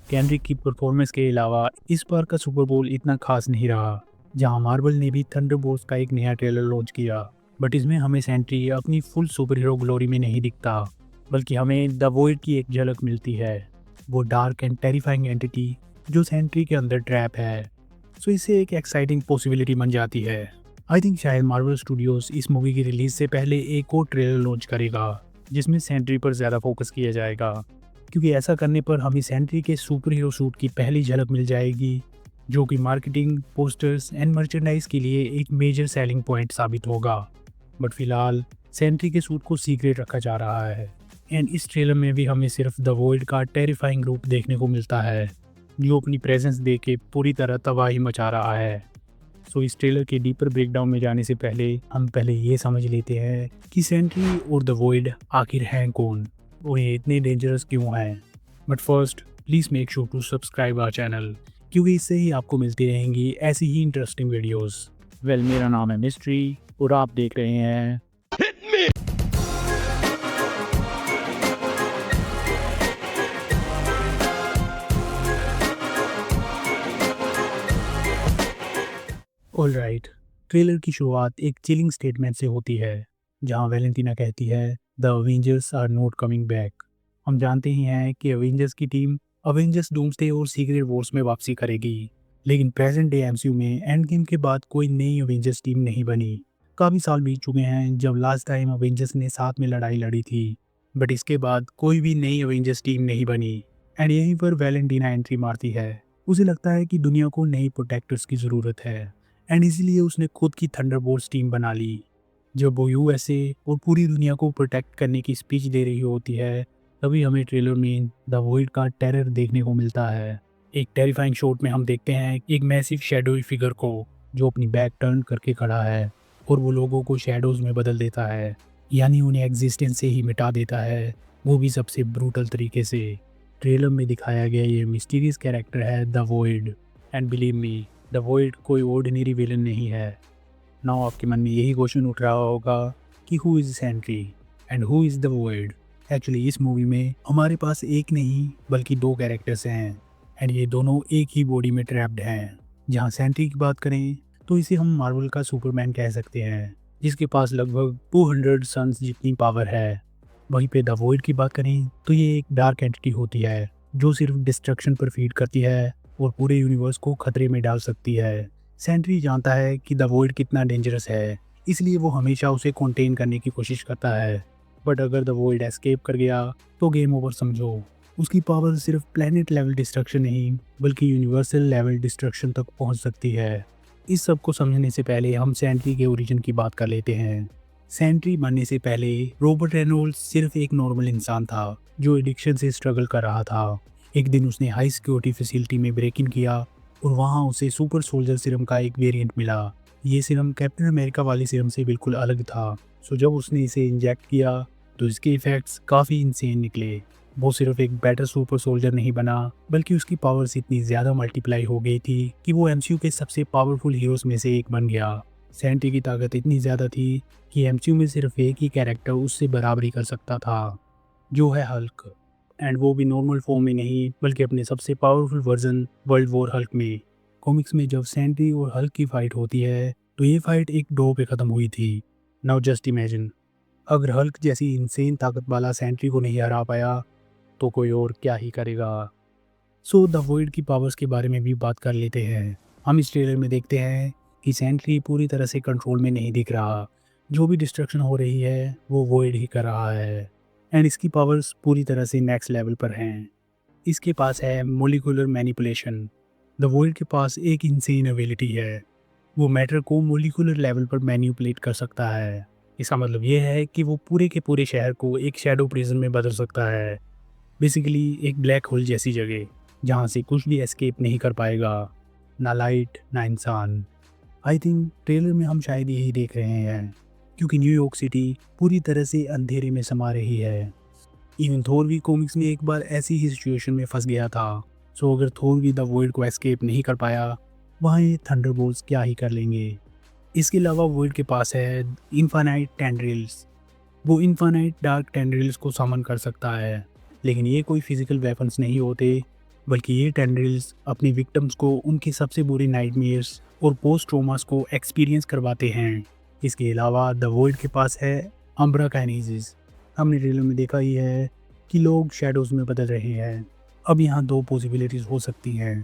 Kendrick की performance के अलावा इस बार का सुपर बोल इतना खास नहीं रहा। जहां मार्वल ने भी थंडरबोल्ट्स का एक नया ट्रेलर लॉन्च किया, बट इसमें हमें सेंट्री अपनी फुल सुपर हीरो ग्लोरी में नहीं दिखता, बल्कि हमें द वॉइड की एक झलक मिलती है। वो डार्क एंड टेरिफाइंग एंटिटी जो सेंट्री के अंदर ट्रैप है। सो इससे एक एक्साइटिंग पॉसिबिलिटी बन जाती है। आई थिंक शायद मार्वल स्टूडियोज इस मूवी की रिलीज से पहले एक और ट्रेलर लॉन्च करेगा जिसमें सेंट्री पर ज़्यादा फोकस किया जाएगा, क्योंकि ऐसा करने पर हमें सेंट्री के सुपर हीरो सूट की पहली झलक मिल जाएगी, जो कि मार्केटिंग, पोस्टर्स एंड मर्चेंडाइज के लिए एक मेजर सेलिंग पॉइंट साबित होगा। बट फिलहाल सेंट्री के सूट को सीक्रेट रखा जा रहा है, एंड इस ट्रेलर में भी हमें सिर्फ द वॉइड का टेरिफाइंग रूप देखने को मिलता है, जो अपनी प्रेजेंस दे के पूरी तरह तबाही मचा रहा है। सो इस ट्रेलर के डीपर ब्रेकडाउन में जाने से पहले हम पहले ये समझ लेते हैं कि सेंट्री और द वॉइड आखिर हैं कौन और ये इतने डेंजरस क्यों हैं। But first please make sure to subscribe our channel, क्योंकि इससे ही आपको मिलती रहेंगी ऐसी ही इंटरेस्टिंग वीडियोस। मेरा नाम है मिस्ट्री और आप देख रहे हैं ऑलराइट। ट्रेलर की शुरुआत एक चिलिंग स्टेटमेंट से होती है, जहां वैलेंटीना कहती है the Avengers are not coming back. हम जानते ही हैं कि अवेंजर्स की टीम अवेंजर्स डूम्सडे और सीक्रेट वॉर्स में वापसी करेगी, लेकिन प्रेजेंट डे एमसीयू में एंड गेम के बाद कोई नई अवेंजर्स टीम नहीं बनी। काफ़ी साल बीत चुके हैं जब लास्ट टाइम अवेंजर्स ने साथ में लड़ाई लड़ी थी, बट इसके बाद कोई भी नई अवेंजर्स टीम नहीं बनी। एंड यहीं पर वैलेंटीना एंट्री मारती है। उसे लगता है कि दुनिया को नई प्रोटेक्टर्स की ज़रूरत है, एंड इसीलिए उसने खुद की थंडरबोल्ट्स टीम बना ली। जब वो यूएसए और पूरी दुनिया को प्रोटेक्ट करने की स्पीच दे रही होती है, तभी हमें ट्रेलर में द वॉइड का टेरर देखने को मिलता है। एक टेरिफाइंग शॉट में हम देखते हैं एक मैसिव शैडोई फिगर को, जो अपनी बैक टर्न करके खड़ा है और वो लोगों को शैडोज में बदल देता है, यानी उन्हें एग्जिस्टेंस से ही मिटा देता है, वो भी सबसे ब्रूटल तरीके से। ट्रेलर में दिखाया गया ये मिस्टीरियस कैरेक्टर है the void, and believe me the void कोई ऑर्डिनरी विलन नहीं है। नाउ आपके मन में यही क्वेश्चन उठ रहा होगा कि who is Sentry and who is the Void. Actually इस मूवी में हमारे पास एक नहीं बल्कि दो कैरेक्टर्स हैं, एंड ये दोनों एक ही बॉडी में ट्रैप्ड हैं। जहाँ सेंट्री की बात करें तो इसे हम मार्वल का सुपरमैन कह सकते हैं, जिसके पास लगभग 200 सन्स जितनी पावर है। वहीं पे द वॉइड की बात करें तो ये एक डार्क एंटिटी होती है जो सिर्फ डिस्ट्रक्शन पर फीड करती है और पूरे यूनिवर्स को खतरे में डाल सकती है। सेंट्री जानता है कि द वॉइड कितना डेंजरस है, इसलिए वो हमेशा उसे कंटेन करने की कोशिश करता है। बट अगर द वॉइड एस्केप कर गया तो गेम ओवर समझो। उसकी पावर सिर्फ प्लेनेट लेवल डिस्ट्रक्शन नहीं बल्कि यूनिवर्सल लेवल डिस्ट्रक्शन तक पहुंच सकती है। इस सब को समझने से पहले हम सेंट्री के ओरिजिन की बात कर लेते हैं। सेंट्री बनने से पहले रॉबर्ट रेनॉल्ड्स सिर्फ एक नॉर्मल इंसान था जो एडिक्शन से स्ट्रगल कर रहा था। एक दिन उसने हाई सिक्योरिटी फैसिलिटी में ब्रेक इन किया और वहाँ उसे सुपर सोल्जर सीरम का एक वेरिएंट मिला। ये सीरम कैप्टन अमेरिका वाली सीरम से बिल्कुल अलग था। सो जब उसने इसे इंजेक्ट किया तो इसके इफेक्ट्स काफ़ी इंसेन निकले। वो सिर्फ एक बेटर सुपर सोल्जर नहीं बना बल्कि उसकी पावर्स इतनी ज़्यादा मल्टीप्लाई हो गई थी कि वो एमसीयू के सबसे पावरफुल हीरोज में से एक बन गया। सेंट्री की ताकत इतनी ज़्यादा थी कि एमसीयू में सिर्फ एक ही कैरेक्टर उससे बराबरी कर सकता था, जो है हल्क। एंड वो भी नॉर्मल फॉर्म में नहीं बल्कि अपने सबसे powerful version world war Hulk में। कॉमिक्स में जब सेंट्री और हल्क की फाइट होती है तो ये फाइट एक ड्रॉ पे ख़त्म हुई थी। नाउ जस्ट इमेजिन, अगर हल्क जैसी इंसेन ताकत वाला सेंट्री को नहीं हरा पाया तो कोई और क्या ही करेगा। सो द वॉइड की पावर्स के बारे में भी बात कर लेते हैं। हम इस ट्रेलर में देखते हैं कि सेंट्री पूरी तरह से कंट्रोल में नहीं दिख रहा। जो भी डिस्ट्रक्शन हो रही है वो वॉइड ही कर रहा है, एंड इसकी पावर्स पूरी तरह से नेक्स्ट लेवल पर हैं। इसके पास है मोलिकुलर मैनिपुलेशन। द वॉइड के पास एक इंसेन एबिलिटी है, वो मैटर को मोलिकुलर लेवल पर मैनिपुलेट कर सकता है। इसका मतलब ये है कि वो पूरे के पूरे शहर को एक शैडो प्रिजन में बदल सकता है, बेसिकली एक ब्लैक होल जैसी जगह जहाँ से कुछ भी एस्केप नहीं कर पाएगा, ना लाइट ना इंसान। आई थिंक ट्रेलर में हम शायद यही देख रहे हैं, क्योंकि न्यूयॉर्क सिटी पूरी तरह से अंधेरे में समा रही है। इवन थोर भी कॉमिक्स में एक बार ऐसी ही सिचुएशन में फंस गया था। सो अगर थोर भी द वॉइड को एस्केप नहीं कर पाया, वहाँ ये थंडरबोल्ट्स क्या ही कर लेंगे। इसके अलावा वॉइड के पास है इन्फानाइट टेंड्रिल्स। वो इन्फानाइट डार्क टेंड्रिल्स को समन कर सकता है, लेकिन ये कोई फिजिकल वेपन्स नहीं होते, बल्कि ये टेंड्रिल्स अपनी विक्टिम्स को उनके सबसे बुरे नाइटमेयर्स और पोस्ट ट्रोमास को एक्सपीरियंस करवाते हैं। इसके अलावा द वॉइड के पास है अम्ब्रा काइनेसिस। हमने ट्रेलर में देखा ही है कि लोग शैडोज़ में बदल रहे हैं। अब यहाँ दो पॉसिबिलिटीज़ हो सकती हैं।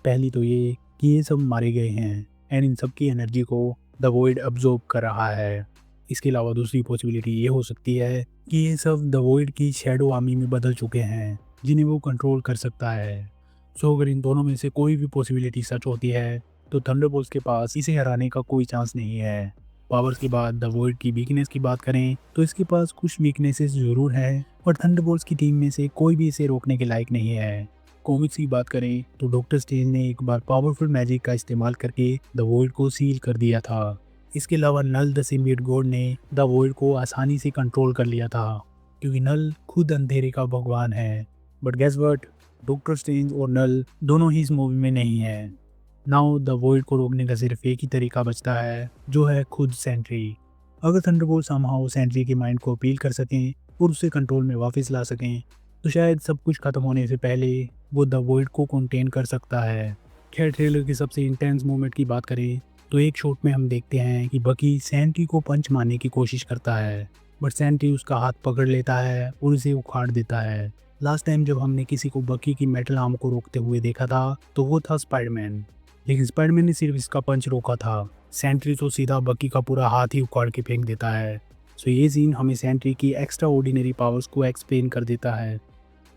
पहली तो ये कि ये सब मारे गए हैं एंड इन सब की एनर्जी को द वॉइड अब्जॉर्ब कर रहा है। इसके अलावा दूसरी पॉसिबिलिटी ये हो सकती है कि ये सब द वॉइड की शैडो आर्मी में बदल चुके हैं जिन्हें वो कंट्रोल कर सकता है। सो अगर इन दोनों में से कोई भी पॉसिबिलिटी सच होती है तो थंडरबोल्ट्स के पास इसे हराने का कोई चांस नहीं है। पावर्स के बाद द वॉइड की वीकनेस की बात करें तो इसके पास कुछ वीकनेसेस ज़रूर है, और थंडरबोल्ट्स की टीम में से कोई भी इसे रोकने के लायक नहीं है। कॉमिक्स की बात करें तो डॉक्टर स्ट्रेंज ने एक बार पावरफुल मैजिक का इस्तेमाल करके द वॉइड को सील कर दिया था। इसके अलावा नल द सिम्बियोट गॉड ने द वॉइड को आसानी से कंट्रोल कर लिया था, क्योंकि नल खुद अंधेरे का भगवान है। But guess what, Doctor Strange और नल दोनों ही इस मूवी में नहीं है। नाउ द वॉइड को रोकने का सिर्फ एक ही तरीका बचता है, जो है खुद सेंट्री। अगर थंडरबोल्ट समहाउ सेंट्री के माइंड को अपील कर सकें और उसे कंट्रोल में वापस ला सकें तो शायद सब कुछ खत्म होने से पहले वो द वॉइड को कंटेन कर सकता है। खैर, ट्रेलर की सबसे इंटेंस मोमेंट की बात करें तो एक शॉट में हम देखते हैं कि बकी सेंट्री को पंच मारने की कोशिश करता है, बट सेंट्री उसका हाथ पकड़ लेता है और उसे उखाड़ देता है। लास्ट टाइम जब हमने किसी को बकी की मेटल आर्म को रोकते हुए देखा था तो वो था स्पाइडरमैन, लेकिन स्पाइडरमैन ने सिर्फ इसका पंच रोका था। सेंट्री तो सीधा बकी का पूरा हाथ ही उखाड़ के फेंक देता है। सो ये सीन हमें सेंट्री की एक्स्ट्रा ऑर्डिनरी पावर्स को एक्सप्लेन कर देता है।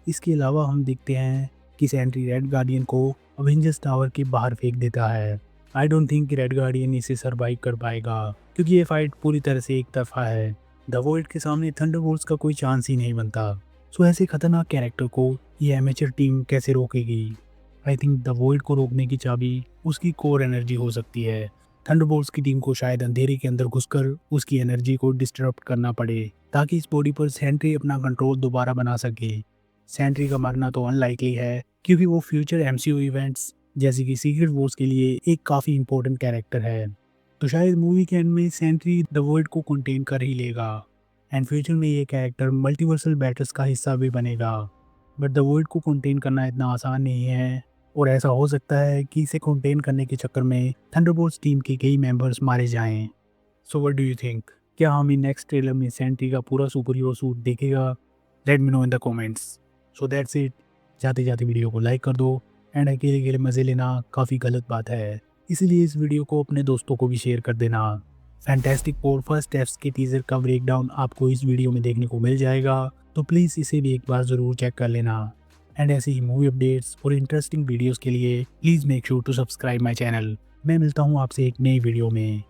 इसके अलावा हम देखते हैं कि सेंट्री रेड गार्डियन को अवेंजर्स टावर के बाहर फेंक देता है। आई डोंट थिंक कि रेड गार्डियन इसे सर्वाइव कर पाएगा, क्योंकि ये फाइट पूरी तरह से एक तरफा है। द वॉइड के सामने थंडरबोल्ट्स का कोई चांस ही नहीं बनता। सो ऐसे खतरनाक कैरेक्टर को ये एमेचर टीम कैसे रोकेगी? आई थिंक द वॉइड को रोकने की चाबी उसकी कोर एनर्जी हो सकती है। थंडरबोल्ट्स की टीम को शायद अंधेरे के अंदर घुसकर उसकी एनर्जी को डिस्टर्ब करना पड़े, ताकि इस बॉडी पर सेंट्री अपना कंट्रोल दोबारा बना सके। सेंट्री का मरना तो अनलाइकली है, क्योंकि वो फ्यूचर एमसीयू इवेंट्स जैसे कि सीक्रेट वॉर्स के लिए एक काफ़ी इंपॉर्टेंट कैरेक्टर है। तो शायद मूवी के एंड में सेंट्री द वॉइड को कंटेन कर ही लेगा एंड फ्यूचर में ये कैरेक्टर मल्टीवर्सल बैटल्स का हिस्सा भी बनेगा। बट द वॉइड को कंटेन करना इतना आसान नहीं है, और ऐसा हो सकता है कि इसे कंटेन करने के चक्कर में थंडरबोल्ट्स टीम के कई मेंबर्स मारे जाएं। So what do you think? क्या हमें नेक्स्ट ट्रेलर में सेंट्री का पूरा सुपर हीरो सूट देखेगा? Let me know in the comments. So that's it. जाते जाते वीडियो को लाइक कर दो, एंड अकेले अकेले मज़े लेना काफ़ी गलत बात है, इसलिए इस वीडियो को अपने दोस्तों को भी शेयर कर देना। फैंटास्टिक फोर फर्स्ट स्टेप्स के टीज़र का ब्रेकडाउन आपको इस वीडियो में देखने को मिल जाएगा, तो प्लीज़ इसे भी एक बार ज़रूर चेक कर लेना। एंड ऐसे ही मूवी अपडेट्स और इंटरेस्टिंग वीडियोस के लिए please make sure to subscribe my channel. मैं मिलता हूँ आपसे एक नई वीडियो में।